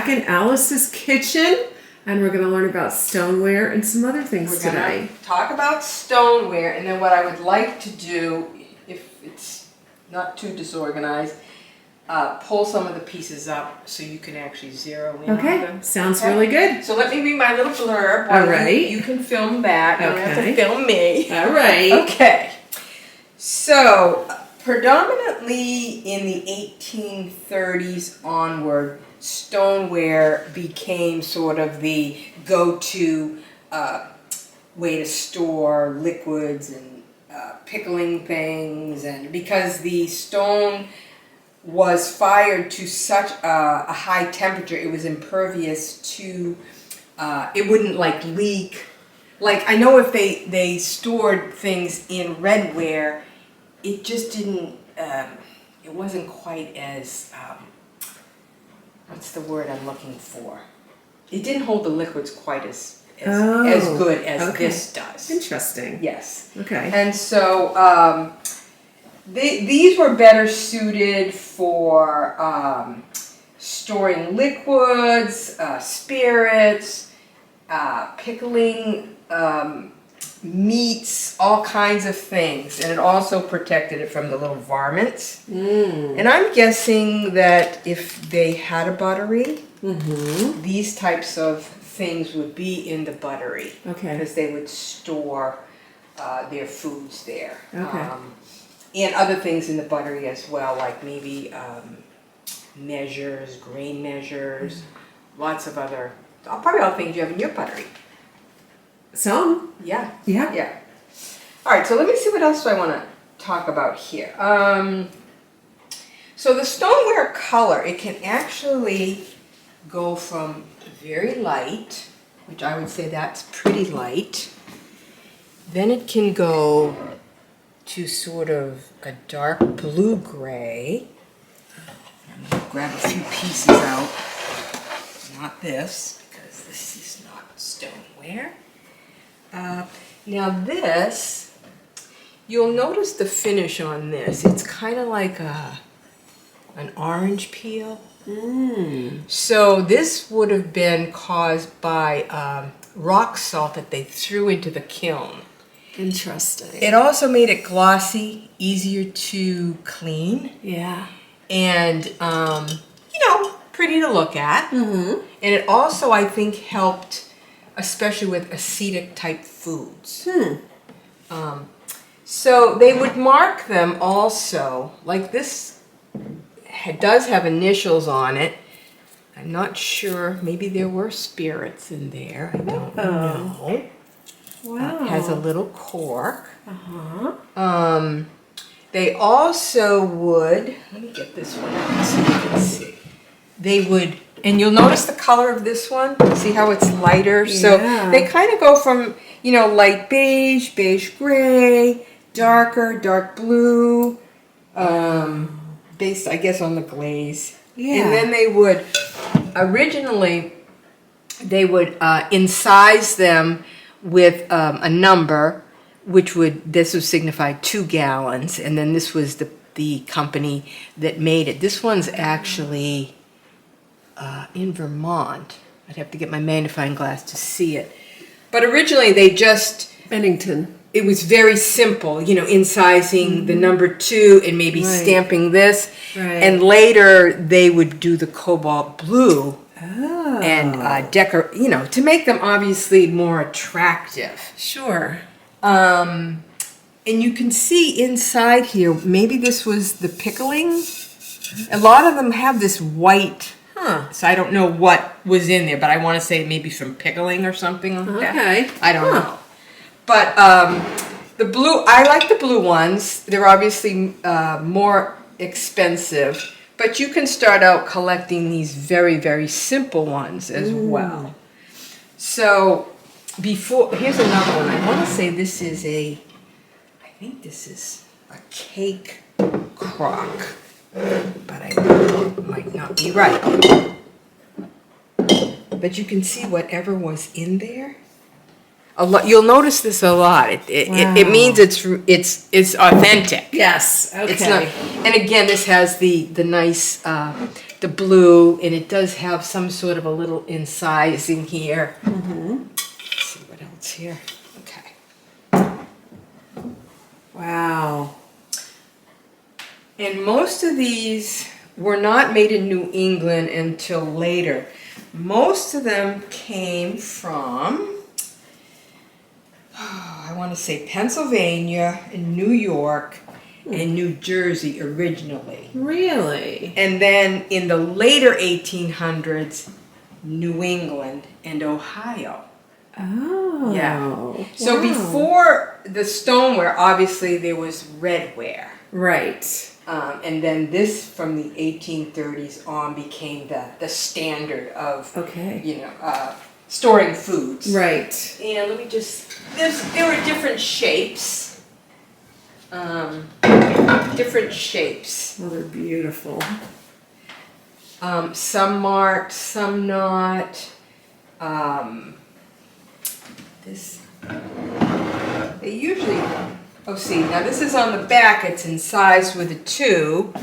back in Alice's kitchen, and we're going to learn about stoneware and some other things today. Talk about stoneware, and then what I would like to do, if it's not too disorganized, pull some of the pieces up so you can actually zero in on them. Sounds really good. So let me read my little blurb. All right. You can film that. You don't have to film me. All right. Okay. So, predominantly in the 1830s onward, stoneware became sort of the go-to way to store liquids and pickling things, and because the stone was fired to such a high temperature, it was impervious to, it wouldn't like leak. Like, I know if they stored things in redware, it just didn't, it wasn't quite as, what's the word I'm looking for? It didn't hold the liquids quite as good as this does. Interesting. Yes. Okay. And so these were better suited for storing liquids, spirits, pickling meats, all kinds of things, and it also protected it from the little varmints. And I'm guessing that if they had a buttery, these types of things would be in the buttery, because they would store their foods there. And other things in the buttery as well, like maybe measures, grain measures, lots of other, probably all things you have in your buttery. Some. Yeah. Yeah. Yeah. All right, so let me see what else do I want to talk about here. So the stoneware color, it can actually go from very light, which I would say that's pretty light. Then it can go to sort of a dark blue-gray. I'm going to grab a few pieces out. Not this, because this is not stoneware. Now this, you'll notice the finish on this. It's kind of like an orange peel. So this would have been caused by rock salt that they threw into the kiln. Interesting. It also made it glossy, easier to clean. Yeah. And, pretty to look at. And it also, I think, helped, especially with acidic type foods. So they would mark them also, like this does have initials on it. I'm not sure, maybe there were spirits in there, I don't know. Wow. It has a little cork. They also would, let me get this one out so you can see. They would, and you'll notice the color of this one. See how it's lighter? Yeah. So they kind of go from, light beige, beige gray, darker, dark blue, based, I guess, on the glaze. Yeah. And then they would, originally, they would incise them with a number, this would signify 2 gallons, and then this was the company that made it. This one's actually in Vermont. I'd have to get my magnifying glass to see it. But originally they just... Bennington. It was very simple, incising the number 2 and maybe stamping this. And later they would do the cobalt blue and to make them obviously more attractive. Sure. And you can see inside here, maybe this was the pickling. A lot of them have this white, so I don't know what was in there, but I want to say maybe from pickling or something like that. I don't know. But the blue, I like the blue ones. They're obviously more expensive, but you can start out collecting these very, very simple ones as well. So here's another one. I want to say this is I think this is a cake crock, but I might not be right. But you can see whatever was in there. a lot. You'll notice this a lot. It means it's authentic. Yes. Okay. It's not, and again, this has the nice the blue, and it does have some sort of a little incising here. Let's see what else here. Okay. Wow. And most of these were not made in New England until later. Most of them came from, I want to say Pennsylvania and New York and New Jersey originally. Really? And then in the later 1800s, New England and Ohio. Oh. Yeah. So wow. before the stoneware, obviously there was redware. Right. And then this from the 1830s on became the standard of, storing foods. Right. And let me just, there were different shapes. Different shapes. Oh, they're beautiful. Some marked, some not. They usually, see, now this is on the back, it's incised with a 2.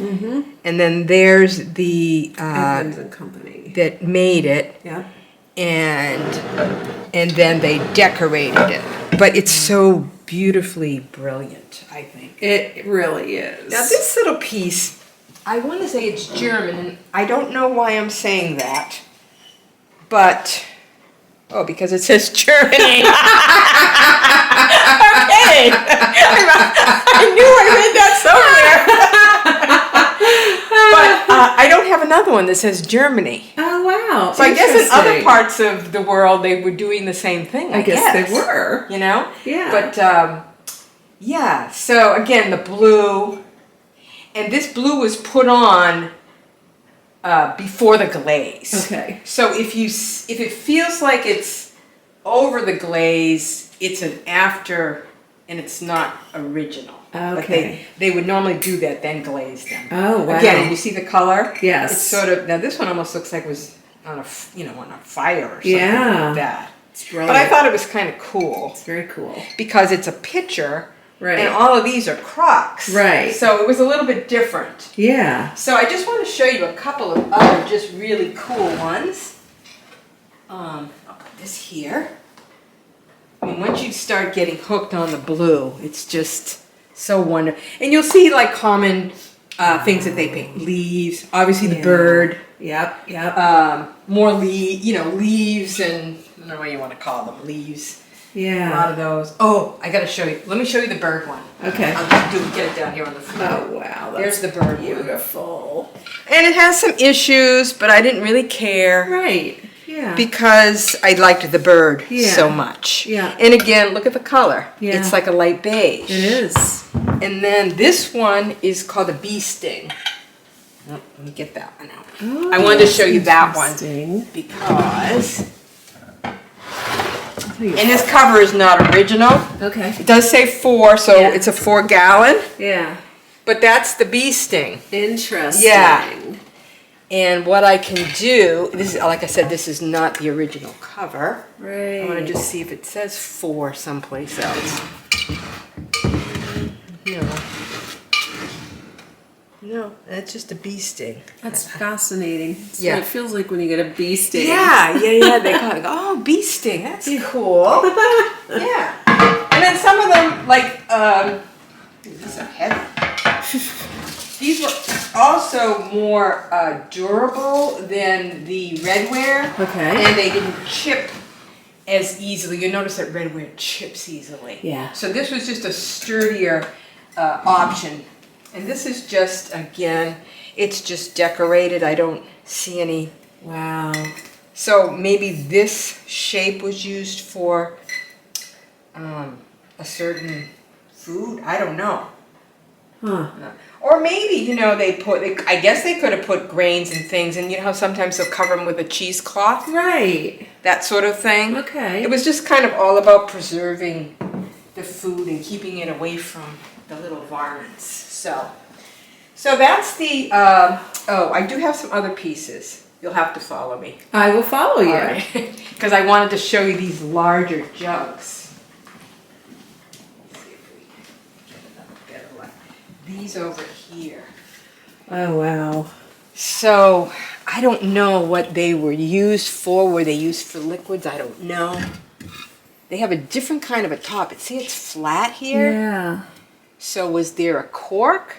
And then there's the Evans and Company that made it. Yeah. And then they decorated it. But it's so beautifully brilliant, I think. It really is. Now this little piece, I want to say it's German, and I don't know why I'm saying that, but, because it says Germany. Okay. I knew I read that somewhere. But I don't have another one that says Germany. Oh, wow. So I guess in other parts of the world they were doing the same thing, I guess. They were. You know? Yeah. But, yeah, so again, the blue, and this blue was put on before the glaze. Okay. So if it feels like it's over the glaze, it's an after, and it's not original. Okay. But they would normally do that, then glaze them. Oh, wow. Again, you see the color? Yes. It's sort of, now this one almost looks like it was on a fire or something like that. It's brilliant. But I thought it was kind of cool. It's very cool. Because it's a picture. Right. And all of these are crocks. Right. So it was a little bit different. Yeah. So I just want to show you a couple of other just really cool ones. I'll put this here. I mean, once you start getting hooked on the blue, it's just so wonderful. And you'll see like common things that they paint. Leaves, obviously the bird. Yep, yep. More leaves and I don't know what you want to call them, leaves. Yeah. A lot of those. Oh, I gotta show you. Let me show you the bird one. Okay. I'll get it down here on the floor. Oh, wow. There's the bird one. Beautiful. And it has some issues, but I didn't really care. Right. Yeah. Because I liked the bird so much. Yeah. And again, look at the color. Yeah. It's like a light beige. It is. And then this one is called a bee sting. Oh, let me get that one out. Oh, I wanted to show you that one interesting. because... And this cover is not original. Okay. It does say 4, so it's a 4-gallon. Yeah. But that's the bee sting. Interesting. Yeah. And what I can do, this is, like I said, this is not the original cover. Right. I want to just see if it says 4 someplace else. No, that's just a bee sting. That's fascinating. So Yeah. it feels like when you get a bee sting. Yeah. They kind of go, oh, bee sting, that's cool. Yeah. And then some of them, like, these are heavy. These were also more durable than the redware. Okay. And they didn't chip as easily. You notice that redware chips easily. Yeah. So this was just a sturdier option. And this is just, again, it's just decorated. I don't see any. Wow. So maybe this shape was used for a certain food. I don't know. Huh. Or maybe, I guess they could have put grains and things, and you know how sometimes they'll cover them with a cheesecloth? Right. That sort of thing. Okay. It was just kind of all about preserving the food and keeping it away from the little varmints. So that's the, I do have some other pieces. You'll have to follow me. I will follow you. Because I wanted to show you these larger jugs. these over here. Oh, wow. So I don't know what they were used for. Were they used for liquids? I don't know. They have a different kind of a top. See, it's flat here. Yeah. So was there a cork?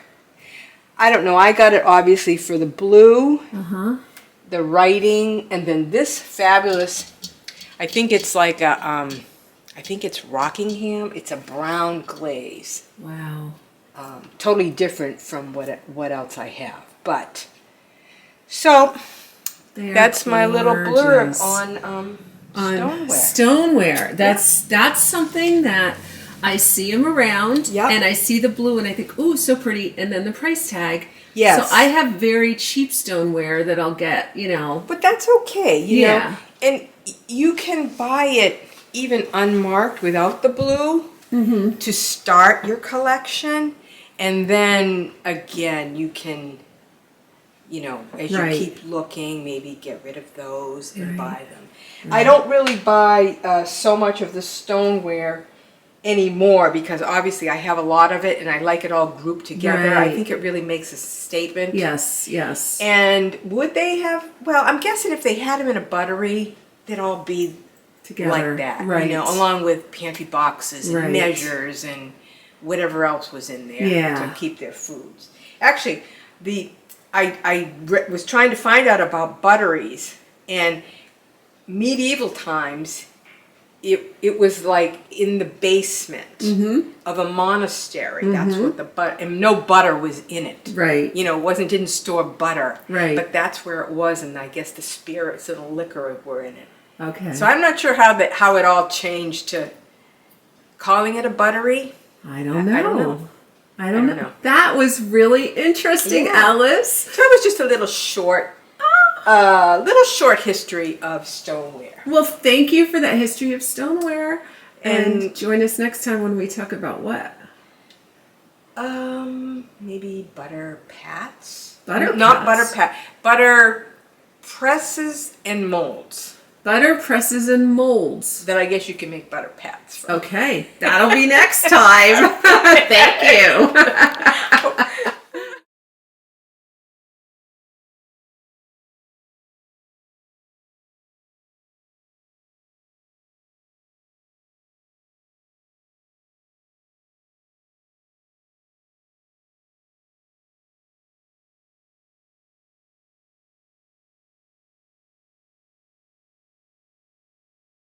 I don't know. I got it obviously for the blue, the writing, and then this fabulous, I think it's like a, I think it's Rockingham. It's a brown glaze. Wow. Totally different from what else I have. But, so, that's my little blurb on Stoneware. Stoneware. That's something that I see them around, and I see the blue, and I think, ooh, so pretty, and then the price tag. Yes. So I have very cheap stoneware that I'll get, you know. But that's okay, you know. And you can buy it even unmarked without the blue to start your collection, and then again you can, you know, as you keep looking, maybe get rid of those and buy them. I don't really buy so much of the stoneware anymore because obviously I have a lot of it and I like it all grouped together. I think it really makes a statement. Yes, yes. And would they have, well, I'm guessing if they had them in a buttery, they'd all be together like that, you know, along with pantry boxes and measures and whatever else was in there to keep their foods. Actually, I was trying to find out about butteries, and medieval times, it was like in the basement of a monastery. That's what the and no butter was in it. Right. You know, didn't store butter. Right. But that's where it was, and I guess the spirits and the liquor were in it. Okay. So I'm not sure how it all changed to calling it a buttery. I don't know. I don't know. That was really interesting, Alice. So it was just a little short history of stoneware. Well, thank you for that history of stoneware. And join us next time when we talk about what? Maybe butter pats? Not butter pat. Butter presses and molds. Butter presses and molds. That I guess you can make butter pats from. Okay, that'll be next time. Thank you.